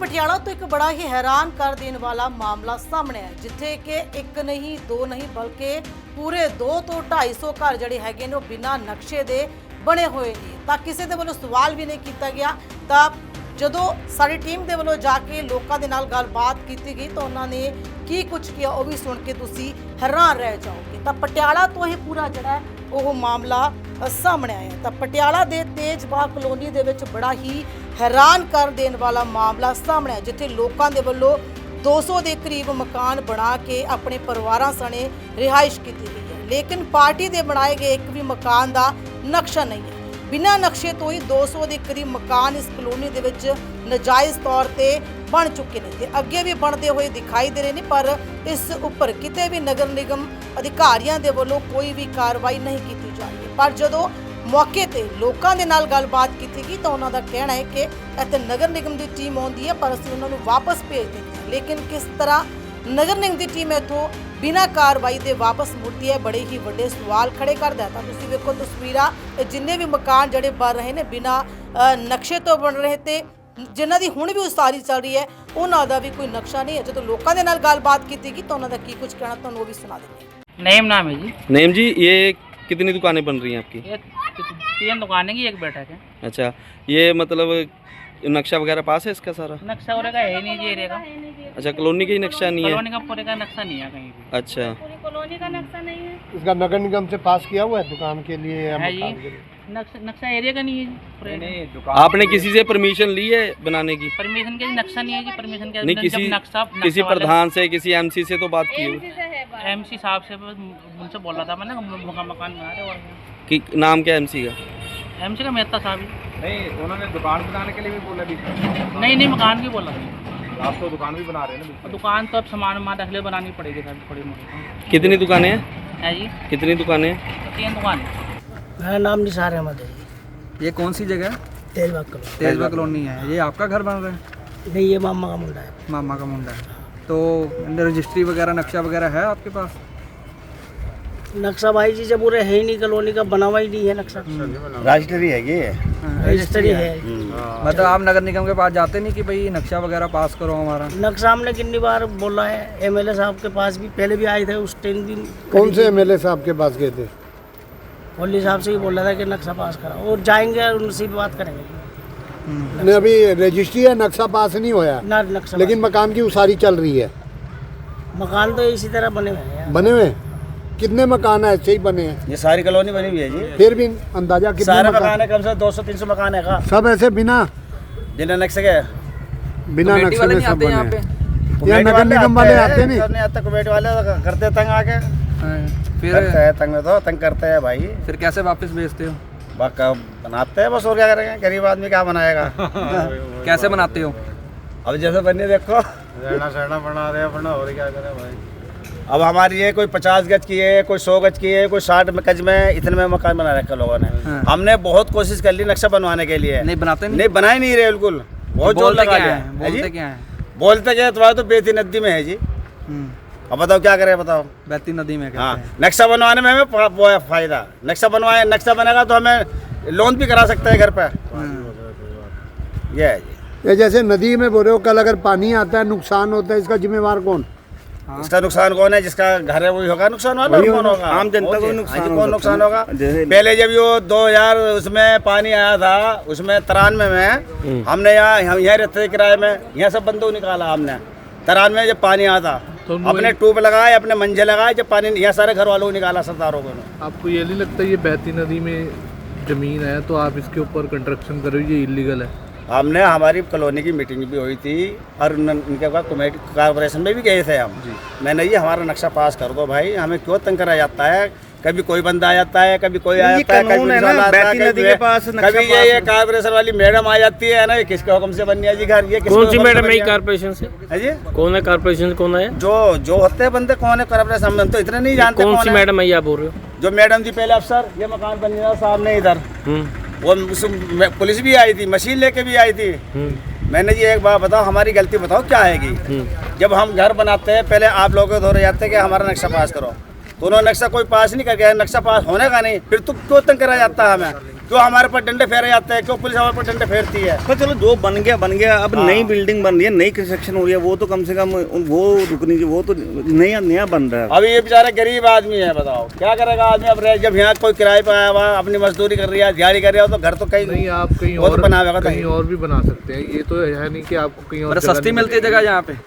ਪਟਿਆਲਾ ਤੋਂ ਇੱਕ ਬੜਾ ਹੀ ਹੈਰਾਨ ਕਰ ਦੇਣ ਵਾਲਾ ਮਾਮਲਾ ਸਾਹਮਣੇ ਆਇਆ, ਜਿੱਥੇ ਕਿ ਇੱਕ ਨਹੀਂ ਦੋ ਨਹੀਂ ਬਲਕਿ ਪੂਰੇ 2 ਤੋਂ 250 ਘਰ ਜਿਹੜੇ ਹੈਗੇ ਨੇ ਉਹ ਬਿਨਾਂ ਨਕਸ਼ੇ ਦੇ ਬਣੇ ਹੋਏ ਨੇ। ਤਾਂ ਕਿਸੇ ਦੇ ਵੱਲੋਂ ਸਵਾਲ ਵੀ ਨਹੀਂ ਕੀਤਾ ਗਿਆ। ਤਾਂ ਜਦੋਂ ਸਾਡੀ ਟੀਮ ਦੇ ਵੱਲੋਂ ਜਾ ਕੇ ਲੋਕਾਂ ਦੇ ਨਾਲ ਗੱਲਬਾਤ ਕੀਤੀ ਗਈ ਤਾਂ ਉਹਨਾਂ ਨੇ ਕੀ ਕੁਝ ਕਿਹਾ ਉਹ ਵੀ ਸੁਣ ਕੇ ਤੁਸੀਂ ਹੈਰਾਨ ਰਹਿ ਜਾਓਗੇ। ਤਾਂ ਪਟਿਆਲਾ ਤੋਂ ਇਹ ਪੂਰਾ ਜਿਹੜਾ ਉਹ ਮਾਮਲਾ ਸਾਹਮਣੇ ਆਇਆ। ਤਾਂ ਪਟਿਆਲਾ ਦੇ ਤੇਜਬਾਗ ਕਲੋਨੀ ਦੇ ਵਿੱਚ ਬੜਾ ਹੀ हैरान कर देने वाला मामला सामने है, जिथे लोगों के वालों 200 के करीब मकान बना के अपने परिवारों सने रिहाइश की गई है, लेकिन पार्टी के बनाए गए एक भी मकान का नक्शा नहीं है। बिना नक्शे तो ही 200 के करीब मकान इस कलोनी के विच नजायज़ तौर पर बन चुके हैं ते अगे भी बनते हुए दिखाई दे रहे हैं, पर इस उपर किते भी नगर निगम अधिकारियों के वालों कोई भी कार्रवाई नहीं की जा रही। पर जदों मौके ते लोगों के नाल गलबात की गई तो उन्होंने कहना है कि इत्थे नगर निगम की टीम आती है पर असीं उन्होंने वापस भेज देते हैं, लेकिन किस तरह नगर निगम की टीम इत्थों बिना कार्रवाई के वापस मुड़ती है, बड़े ही बड़े सवाल खड़े करता है। तो तुसीं वेखो तस्वीरां, जिन्ने भी मकान जिहड़े बन रहे हैं बिना नक्शे तो बन रहे थे, जिन्हां दी हुण भी उसारी चल रही है उन्हां दा भी कोई नक्शा नहीं है। जो लोगों के नाल गलबात की गई तो उन्होंने की कुछ कहना तुहानूं वो भी सुना देंगे। नईम नाम है जी। नईम जी, ये कितनी दुकानें बन रही हैं आपकी? ये 3 दुकानें की एक बैठक है। अच्छा, ये मतलब नक्शा वगैरह पास है इसका सारा? नक्शा पूरे का है नहीं जी एरिया का। अच्छा, कॉलोनी का ही नक्शा नहीं है? कॉलोनी का पूरे का नक्शा नहीं है कहीं भी। अच्छा, पूरी कॉलोनी का नक्शा नहीं है। इसका नगर निगम से पास किया हुआ है दुकान के लिए या है मकान जी, के लिए? नक्शा एरिया का नहीं है जी पूरे का। आपने किसी से परमिशन ली है बनाने की? परमिशन के नक्शा नहीं है जी। परमिशन के नहीं, किसी प्रधान से, किसी एमसी से तो बात की हो? एमसी से है बात। एमसी साहब से उनसे बोल रहा था मैंने, मकान बना रहे। और कि नाम क्या एमसी का? एमसी का मेहता साहब ही। नहीं, उन्होंने दुकान बनाने के लिए भी बोला भी। नहीं मकान की बोला था। आप तो दुकान भी बना रहे हैं ना? दुकान तो अब सामान वामान रख ले बनानी पड़ेगी सर थोड़ी मोटी। कितनी दुकानें हैं? है जी, कितनी दुकानें हैं? 3 दुकानें। मेरा नाम निसार अहमद है। ये कौन सी जगह है? तेजबाग कलोनी। तेजबाग कॉलोनी है। ये आपका घर बन रहा है? नहीं, ये मामा का मुंडा है। मामा का मुंडा है। तो रजिस्ट्री वगैरह नक्शा वगैरह है आपके पास? नक्शा भाई जी जब पूरे है ही नहीं, कॉलोनी का बना हुआ ही नहीं है नक्शा। रजिस्ट्री है ये रजिस्ट्री है। मतलब आप नगर निगम के पास जाते नहीं कि भाई नक्शा वगैरह पास करो हमारा? नक्शा हमने कितनी बार बोला है, एमएलए साहब के पास भी पहले भी आए थे, उस टाइम भी। कौन से एमएलए साहब के पास गए थे? होली साहब से ही बोला था कि नक्शा पास करा, और जाएंगे और उनसे भी बात करेंगे। नहीं, अभी रजिस्ट्री है, नक्शा पास नहीं होया ना नक्शा, लेकिन मकान की उसारी चल रही है। मकान तो इसी तरह बने हुए हैं। बने हुए कितने मकान है? ऐसे ही बने हैं। ये सारी कॉलोनी बनी हुई है जी। फिर भी अंदाजा कितने सारे मकान है, कम से कम 200-300 मकान है का। सब ऐसे बिना जिन्हें नक्शे के बिना कमेटी नक्शे वाले में नहीं सब आते बने यहाँ हैं। पे? या नगर निगम वाले आते नहीं? नहीं आता, कमेटी वाले करते तंग आके। फिर करते हैं तंग में, तो तंग करते हैं भाई। फिर कैसे वापस भेजते हो? बाका बनाते हैं बस, और क्या करेंगे, गरीब आदमी क्या बनाएगा। कैसे बनाते हो? अब जैसे बनने देखो, रहना सहना बना रहे हैं अपना, और क्या करें भाई। अब हमारी ये कोई 50 गज की है, कोई 100 गज की है, कोई 60 गज में, इतने में मकान बना रखा लोगों ने। हाँ। हमने बहुत कोशिश कर ली नक्शा बनवाने के लिए। नहीं बनाते? नहीं बना ही नहीं रहे बिल्कुल। बहुत जोर लगा लिया। बोलते क्या है? बोलते क्या, तुम्हारा तो बेती नदी में है जी। अब बताओ क्या करें, बताओ। बहती नदी में कहते हाँ, हैं। नक्शा बनवाने में हमें वो है फायदा। नक्शा बनवाए, नक्शा बनेगा तो हमें लोन भी करा सकते हैं घर पे। ये है जी। ये जैसे नदी में बोल रहे हो, कल अगर पानी आता है नुकसान होता है, इसका जिम्मेवार कौन? इसका नुकसान कौन है? जिसका घर है वही होगा नुकसान वाला। वही कौन होगा? आम जनता को नुकसान। कौन नुकसान होगा? पहले जब ये 2000 उसमें पानी आया था, उसमें 93 में हमने हम यहाँ रहते थे किराए में, यहाँ सब बंदूक निकाला हमने। 93 में जब पानी आया था तो अपने ट्यूब लगाए, अपने मंजे लगाए, जब पानी यहाँ सारे घर वालों को निकाला सरदारों को। आपको ये नहीं लगता ये बहती नदी में ज़मीन है तो आप इसके ऊपर कंस्ट्रक्शन करो, ये इलीगल है? हमने हमारी कॉलोनी की मीटिंग भी हुई थी और उनके बाद कमेटी कॉर्पोरेशन में भी गए थे हम। मैंने ये हमारा नक्शा पास कर दो भाई, हमें क्यों तंग करा जाता है? कभी कोई बंदा आ जाता है, कभी कोई आ जाता है, कभी ये कॉर्पोरेशन वाली मैडम आ जाती है ना, किसके हुक्म से बननी है जी घर? ये कौन सी मैडम है कॉर्पोरेशन से? है जी, कौन है कॉर्पोरेशन? कौन है जो होते हैं बंदे? कौन है कॉर्पोरेशन? हम तो इतने नहीं जानते कौन सी मैडम है, आप बोल रहे हो? जो मैडम थी पहले अफसर, ये मकान बन गया सामने इधर, वो पुलिस भी आई थी, मशीन लेके भी आई थी। मैंने जी एक बात बताओ, हमारी गलती बताओ क्या आएगी? जब हम घर बनाते हैं पहले आप लोगों को दौरे जाते हैं कि हमारा नक्शा पास करो, तो उन्होंने नक्शा कोई पास नहीं कर गया, नक्शा पास होने का नहीं, फिर तो क्यों तंग करा जाता है हमें? क्यों हमारे पर डंडे फेरे जाते हैं, क्यों पुलिस हमारे पर डंडे फेरती है? पर चलो जो बन गया अब नई बिल्डिंग बन रही है, नई कंस्ट्रक्शन हो रही है, वो तो कम से कम वो रुकनी चाहिए, वो तो नया बन रहा है। अभी ये बेचारा गरीब आदमी है, बताओ क्या करेगा आदमी? अब जब यहाँ कोई किराए पे आया हुआ अपनी मजदूरी कर रही है, दिहाड़ी कर रहा है, तो घर तो कहीं नहीं, आप कहीं वो तो और बनावेगा कहीं और भी बना सकते हैं। ये तो है नहीं कि आपको कहीं और सस्ती मिलती है जगह यहाँ पे?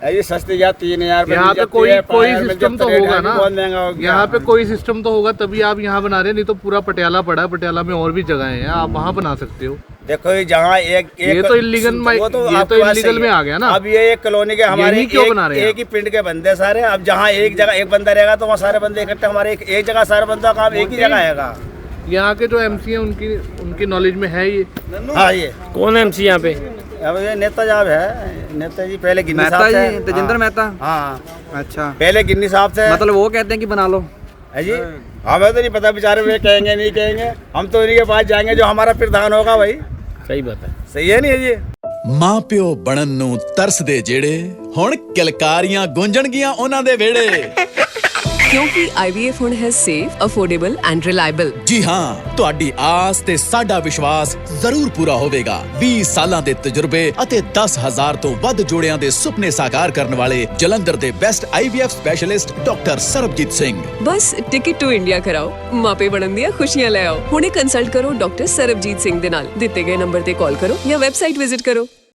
ये सस्ती या 3000 यहाँ पे कोई सिस्टम तो होगा ना, बहुत महंगा हो गया। यहाँ पे कोई सिस्टम तो होगा तभी आप यहाँ बना रहे हैं, नहीं तो पूरा पटियाला पड़ा है, पटियाला में और भी जगह हैं, आप वहाँ बना सकते हो। देखो ये जहाँ एक ये तो इलीगल में आ गया ना। अब ये एक कॉलोनी के हमारे क्यों बना रहे हैं? एक ही पिंड के बंदे सारे, अब जहाँ एक जगह एक बंदा रहेगा तो वहाँ सारे बंदे इकट्ठे, हमारे एक जगह सारे बंदा काम एक ही जगह आएगा। यहाँ के जो एमसी हैं उनकी नॉलेज में है ये? हाँ, ये कौन है एमसी यहाँ पे? अब ये नेता साहब है, नेता जी पहले गिन्नी मेहता साहब जी, तेजिंदर मेहता। हाँ, अच्छा, पहले गिन्नी साहब थे। मतलब वो कहते हैं कि बना लो है जी? हमें तो नहीं पता बेचारे, वे कहेंगे नहीं कहेंगे, हम तो इन्हीं के पास जाएंगे जो हमारा प्रधान होगा भाई। सही बात है। सही है नहीं है जी? ਮਾਂ ਪਿਓ ਬਣਨ ਨੂੰ ਤਰਸਦੇ ਜਿਹੜੇ ਹੁਣ ਕਿਲਕਾਰੀਆਂ ਗੂੰਜਣਗੀਆਂ ਉਹਨਾਂ ਦੇ ਵਿਹੜੇ ਕਿਉਂਕਿ IVF ਹੁਣ ਹੈ ਸੇਫ, ਅਫੋਰਡੇਬਲ ਐਂਡ ਰਿਲਾਇਬਲ। ਜੀ ਹਾਂ, ਤੁਹਾਡੀ ਆਸ ਤੇ ਸਾਡਾ ਵਿਸ਼ਵਾਸ ਜ਼ਰੂਰ ਪੂਰਾ ਹੋਵੇਗਾ। 20 ਸਾਲਾਂ ਦੇ ਤਜਰਬੇ ਅਤੇ 10,000 ਤੋਂ ਵੱਧ ਜੋੜਿਆਂ ਦੇ ਸੁਪਨੇ ਸਾਕਾਰ ਕਰਨ ਵਾਲੇ ਜਲੰਧਰ ਦੇ best IVF specialist doctor Sarabjit Singh. ਬਸ ਟਿਕਟ ਟੂ ਇੰਡੀਆ ਕਰਾਓ, ਮਾਪੇ ਬਣਨ ਦੀਆਂ ਖੁਸ਼ੀਆਂ ਲੈ ਆਓ। ਹੁਣੇ ਕੰਸਲਟ ਕਰੋ ਡਾਕਟਰ ਸਰਬਜੀਤ ਸਿੰਘ ਦੇ ਨਾਲ। ਦਿੱਤੇ ਗਏ ਨੰਬਰ ਤੇ ਕਾਲ ਕਰੋ ਜਾਂ ਵੈਬਸਾਈਟ ਵਿਜ਼ਿਟ ਕਰੋ।